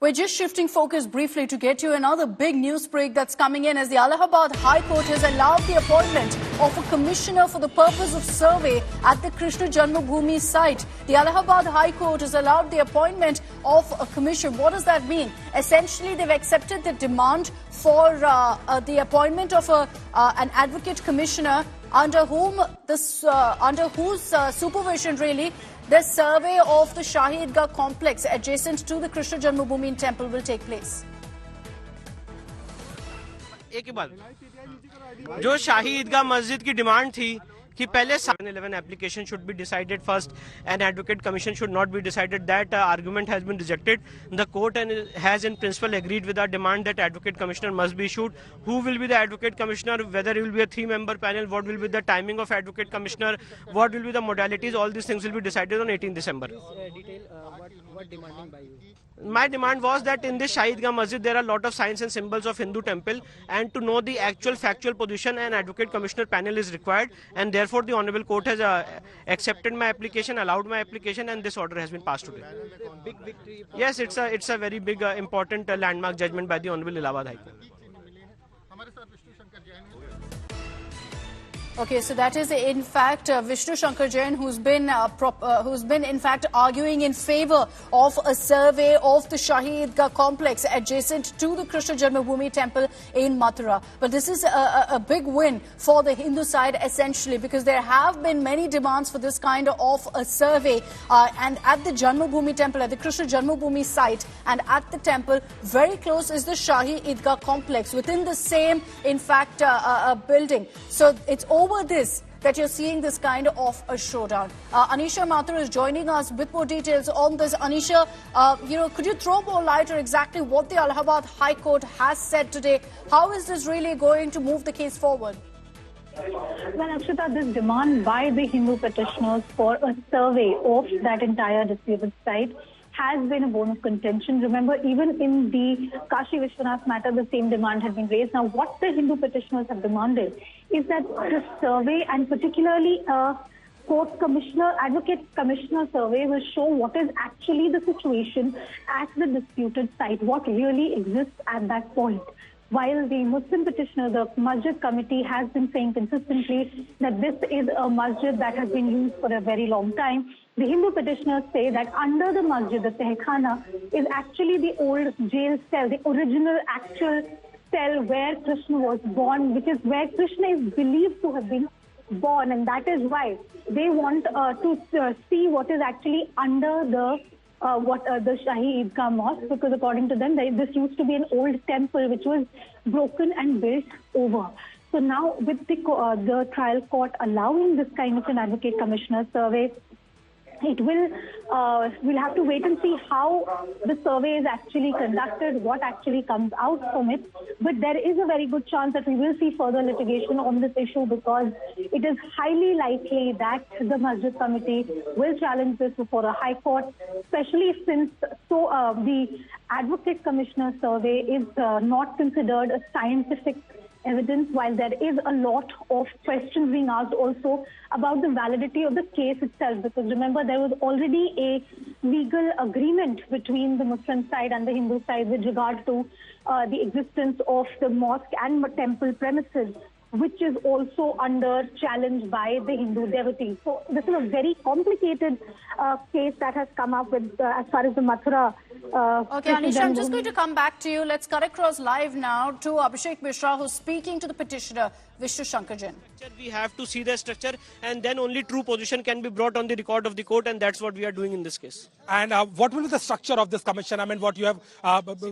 We're just shifting focus briefly to get you another big news break that's coming in as the Allahabad High Court has allowed the appointment of a commissioner for the purpose of survey at the Krishna Janmabhoomi site. The Allahabad High Court has allowed the appointment of a commission. What does that mean? Essentially, they've accepted the demand for the appointment of an advocate commissioner under whose supervision really the survey of the Shahi Idgah complex adjacent to the Krishna Janmabhoomi temple will take place. एक ही बात जो शाही ईदगाह मस्जिद की demand थी कि पहले 711 application should be decided first and advocate commission should not be decided. That argument has been rejected. The court has in principle agreed with our demand that advocate commissioner must be issued. Who will be the advocate commissioner, whether it will be a 3-member panel, what will be the timing of advocate commissioner, what will be the modalities, all these things will be decided on 18 December. What demanding by you? My demand was that in this Shahi Idgah Masjid there are a lot of signs and symbols of Hindu temple, and to know the actual factual position an advocate commissioner panel is required, and therefore the Honorable Court has accepted my application, allowed my application, and this order has been passed today. Big victory. Yes, it's a very big important landmark judgment by the Honorable Allahabad High Court. Okay, so that is in fact Vishnu Shankar Jain who's been in fact arguing in favor of a survey of the Shahi Idgah complex adjacent to the Krishna Janmabhoomi temple in Mathura. But this is a big win for the Hindu side essentially, because there have been many demands for this kind of a survey and at the Janmabhoomi temple, at the Krishna Janmabhoomi site, and at the temple very close is the Shahi Idgah complex within the same in fact building. So it's over this that you're seeing this kind of a showdown. Anisha Mathura is joining us with more details on this. Anisha, could you throw more light on exactly what the Allahabad High Court has said today? How is this really going to move the case forward? Well, Akshita, this demand by the Hindu petitioners for a survey of that entire disputed site has been a bone of contention. Remember, even in the Kashi Vishwanath matter, the same demand had been raised. Now, what the Hindu petitioners have demanded is that the survey, and particularly a court commissioner, advocate commissioner survey, will show what is actually the situation at the disputed site, what really exists at that point. While the Muslim petitioner, the Masjid committee, has been saying consistently that this is a masjid that has been used for a very long time, the Hindu petitioners say that under the masjid, the Tehkhana, is actually the old jail cell, the original actual cell where Krishna was born, which is where Krishna is believed to have been born. And that is why they want to see what is actually under the Shahi Idgah Mosque, because according to them, this used to be an old temple which was broken and built over. So now, with the trial court allowing this kind of an advocate commissioner survey, it will we'll have to wait and see how the survey is actually conducted, what actually comes out from it. But there is a very good chance that we will see further litigation on this issue, because it is highly likely that the Masjid committee will challenge this before a high court, especially since the advocate commissioner survey is not considered a scientific evidence, while there is a lot of questions being asked also about the validity of the case itself. Because remember, there was already a legal agreement between the Muslim side and the Hindu side with regard to the existence of the mosque and temple premises, which is also under challenge by the Hindu devotees. So this is a very complicated case that has come up with as far as the Mathura. Okay, Anisha, I'm just going to come back to you. Let's cut across live now to Abhishek Mishra, who's speaking to the petitioner, Vishnu Shankar Jain. We have to see the structure, and then only true position can be brought on the record of the court, and that's what we are doing in this case. And what will be the structure of this commission? I mean, what you have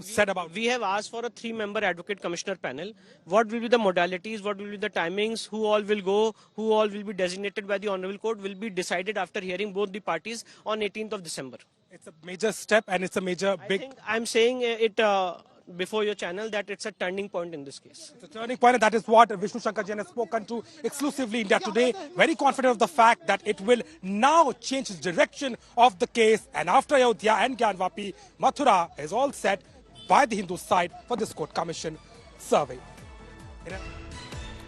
said about? We have asked for a 3-member advocate commissioner panel. What will be the modalities, what will be the timings, who all will go, who all will be designated by the Honorable Court will be decided after hearing both the parties on 18th of December. It's a major step, and it's a major I'm saying it before your channel that it's a turning point in this case. It's a turning point, and that is what Vishnu Shankar Jain has spoken to exclusively India Today. Very confident of the fact that it will now change the direction of the case. And after Ayodhya and Gyanvapi, Mathura is all set by the Hindu side for this court commission survey.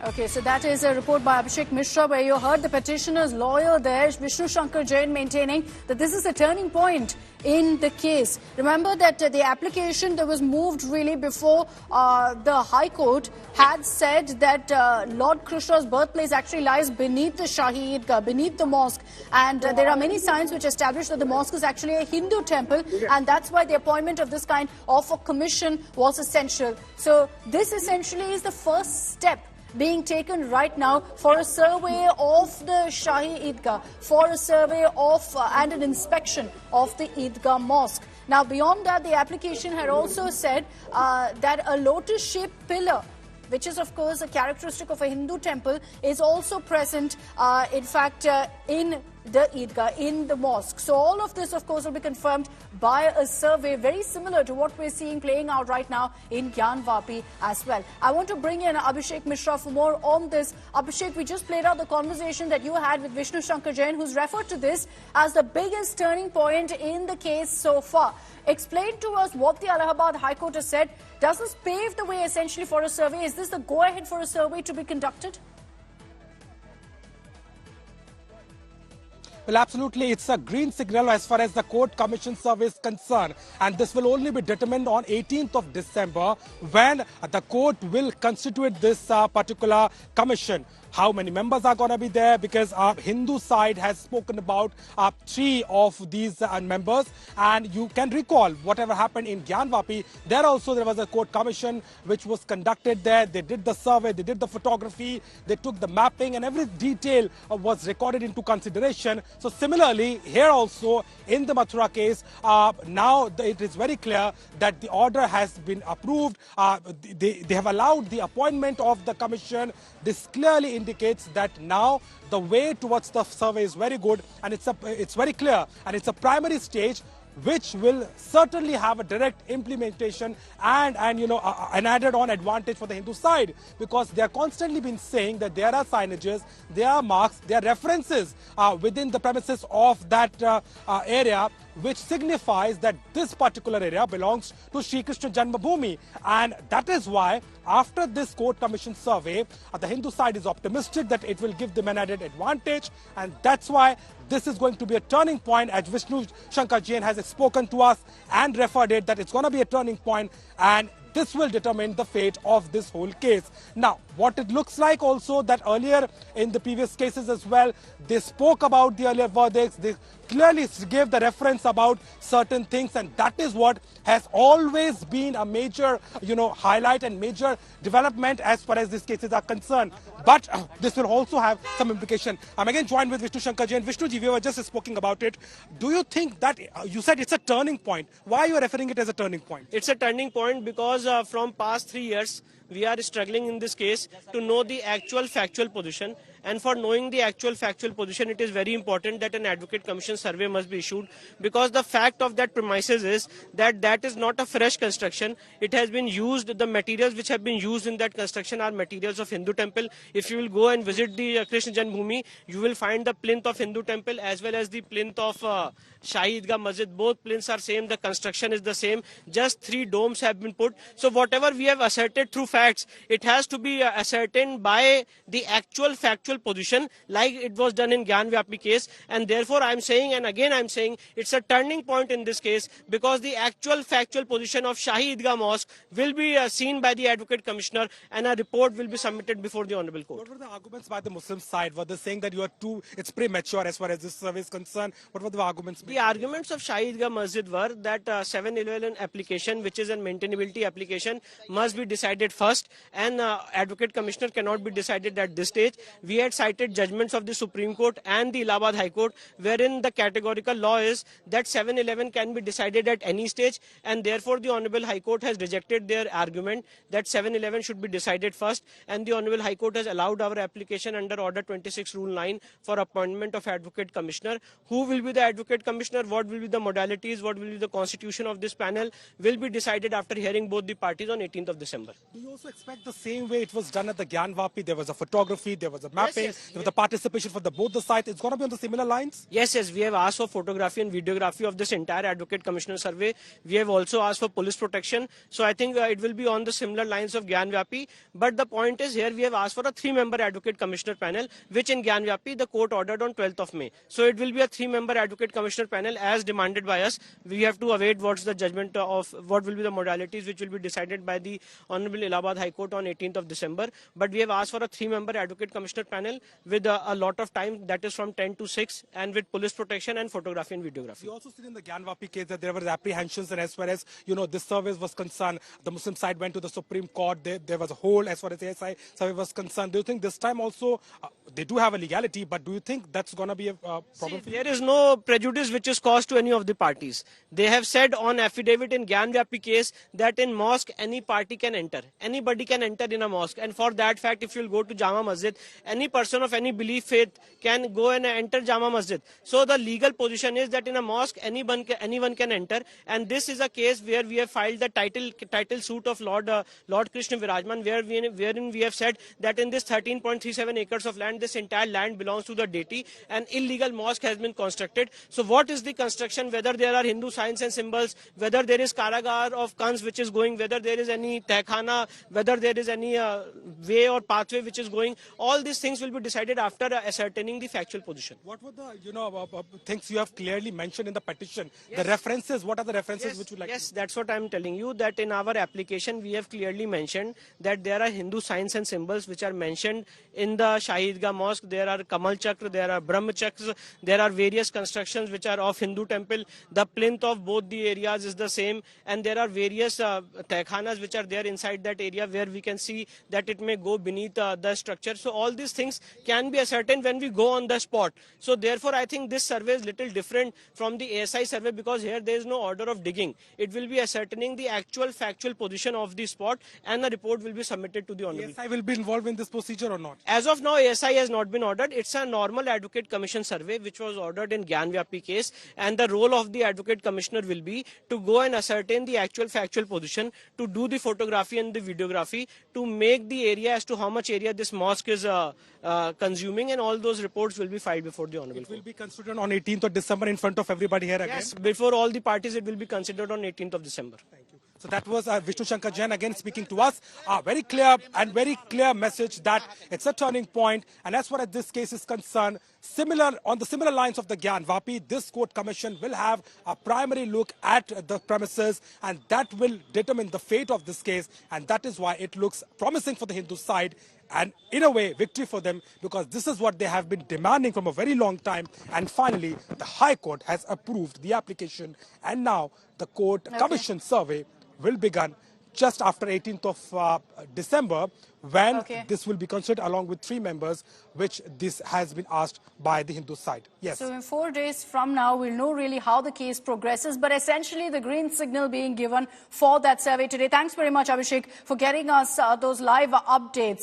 Okay, so that is a report by Abhishek Mishra where you heard the petitioner's lawyer there, Vishnu Shankar Jain, maintaining that this is a turning point in the case. Remember that the application that was moved really before the High Court had said that Lord Krishna's birthplace actually lies beneath the Shahi Idgah, beneath the mosque. And there are many signs which establish that the mosque is actually a Hindu temple, and that's why the appointment of this kind of a commission was essential. So this essentially is the first step being taken right now for a survey of the Shahi Idgah, for a survey of and an inspection of the Idgah mosque. Now, beyond that, the application had also said that a lotus-shaped pillar, which is, of course, a characteristic of a Hindu temple, is also present, in fact, in the Idgah, in the mosque. So all of this, of course, will be confirmed by a survey very similar to what we're seeing playing out right now in Gyanvapi as well. I want to bring in Abhishek Mishra for more on this. Abhishek, we just played out the conversation that you had with Vishnu Shankar Jain, who's referred to this as the biggest turning point in the case so far. Explain to us what the Allahabad High Court has said. Does this pave the way essentially for a survey? Is this the go-ahead for a survey to be conducted? Well, absolutely. It's a green signal as far as the court commission survey is concerned. And this will only be determined on 18th of December when the court will constitute this particular commission. How many members are going to be there? Because Hindu side has spoken about 3 of these members. And you can recall whatever happened in Gyanvapi. There was a court commission which was conducted there. They did the survey, they did the photography, they took the mapping, and every detail was recorded into consideration. So similarly, here also in the Mathura case, now it is very clear that the order has been approved. They have allowed the appointment of the commission. This clearly indicates that now the way towards the survey is very good, and it's very clear, and it's a primary stage which will certainly have a direct implementation and an added on advantage for the Hindu side, because they are constantly been saying that there are signages, there are marks, there are references within the premises of that area, which signifies that this particular area belongs to Sri Krishna Janmabhoomi. And that is why after this court commission survey, the Hindu side is optimistic that it will give them an added advantage, and that's why this is going to be a turning point, as Vishnu Shankar Jain has spoken to us and referred it that it's going to be a turning point, and this will determine the fate of this whole case. Now, what it looks like also that earlier in the previous cases as well, they spoke about the earlier verdicts. They clearly gave the reference about certain things, and that is what has always been a major, highlight and major development as far as these cases are concerned. But this will also have some implication. I'm again joined with Vishnu Shankar Jain. Vishnu ji, we were just speaking about it. Do you think that you said it's a turning point? Why are you referring it as a turning point? It's a turning point because from past 3 years, we are struggling in this case to know the actual factual position. And for knowing the actual factual position, it is very important that an advocate commission survey must be issued, because the fact of that premises is that that is not a fresh construction. It has been used, the materials which have been used in that construction are materials of Hindu temple. If you will go and visit the Krishna Janmabhoomi, you will find the plinth of Hindu temple as well as the plinth of Shahi Idgah Masjid. Both plinths are same, the construction is the same, just 3 domes have been put. So whatever we have asserted through facts, it has to be ascertained by the actual factual position, like it was done in Gyanvapi case. And therefore I am saying, and again I am saying, it's a turning point in this case, because the actual factual position of Shahi Idgah Mosque will be seen by the Advocate Commissioner, and a report will be submitted before the Honorable Court. What were the arguments by the Muslim side? Were they saying that it's premature as far as this survey is concerned? What were the arguments? The arguments of Shahi Idgah Masjid were that 711 application, which is a maintainability application, must be decided first, and Advocate Commissioner cannot be decided at this stage. We had cited judgments of the Supreme Court and the Allahabad High Court, wherein the categorical law is that 711 can be decided at any stage, and therefore the Honorable High Court has rejected their argument that 711 should be decided first, and the Honorable High Court has allowed our application under Order 26 Rule 9 for appointment of Advocate Commissioner. Who will be the Advocate Commissioner, what will be the modalities, what will be the constitution of this panel, will be decided after hearing both the parties on 18th of December. Do you also expect the same way it was done at the Gyanvapi? There was a photography, there was a mapping. debriefing, with the participation for both the sides. It's going to be on the similar lines? Yes, we have asked for photography and videography of this entire Advocate Commissioner survey. We have also asked for police protection. So I think it will be on the similar lines of Gyanvapi. But the point is here we have asked for a 3-member Advocate Commissioner panel, which in Gyanvapi the court ordered on 12th of May. So it will be a 3-member Advocate Commissioner panel as demanded by us. We have to await what's the judgment of what will be the modalities which will be decided by the Honorable Allahabad High Court on 18th of December. But we have asked for a 3-member Advocate Commissioner panel with a lot of time, that is from 10 to 6, and with police protection and photography and videography. We also seen in the Gyanvapi case that there were apprehensions, and as far as this survey was concerned, the Muslim side went to the Supreme Court. There was a hold as far as the ASI survey was concerned. Do you think this time also they do have a legality, but do you think that's going to be a problem? See, there is no prejudice which is caused to any of the parties. They have said on affidavit in Gyanvapi case that in mosque any party can enter. Anybody can enter in a mosque, and for that fact, if you'll go to Jama Masjid, any person of any belief faith can go and enter Jama Masjid. So the legal position is that in a mosque anyone can enter, and this is a case where we have filed the title suit of Lord Krishna Virajman, wherein we have said that in this 13.37 acres of land, this entire land belongs to the deity. An illegal mosque has been constructed. So what is the construction? Whether there are Hindu signs and symbols, whether there is Karagar of Kans which is going, whether there is any Tehkhana, whether there is any way or pathway which is going, all these things will be decided after ascertaining the factual position. What were the things you have clearly mentioned in the petition? Yes. The references, what are the references which you like? Yes, that's what I'm telling you, that in our application we have clearly mentioned that there are Hindu signs and symbols which are mentioned in the Shahi Idgah mosque. There are Kamal Chakra, there are Brahma Chakras, there are various constructions which are of Hindu temple. The plinth of both the areas is the same, and there are various Tehkhanas which are there inside that area where we can see that it may go beneath the structure. So all these things can be ascertained when we go on the spot. So therefore I think this survey is little different from the ASI survey, because here there is no order of digging. It will be ascertaining the actual factual position of the spot, and the report will be submitted to the Honorable. ASI will be involved in this procedure or not? As of now, ASI has not been ordered. It's a normal Advocate Commission survey which was ordered in Gyanvapi case, and the role of the Advocate Commissioner will be to go and ascertain the actual factual position, to do the photography and the videography, to make the area as to how much area this mosque is consuming, and all those reports will be filed before the Honorable. It will be considered on 18th of December in front of everybody here again? Yes, before all the parties it will be considered on 18th of December. Thank you. So that was Vishnu Shankar Jain again speaking to us. Very clear message that it's a turning point. And as far as this case is concerned, on the similar lines of the Gyanvapi, this court commission will have a primary look at the premises, and that will determine the fate of this case. And that is why it looks promising for the Hindu side, and in a way victory for them, because this is what they have been demanding from a very long time. And finally the High Court has approved the application, and now the court commission survey will begin just after 18th of December, when this will be considered along with 3 members, which this has been asked by the Hindu side. Yes. So in 4 days from now, we'll know really how the case progresses, but essentially the green signal being given for that survey today. Thanks very much, Abhishek, for getting us those live updates.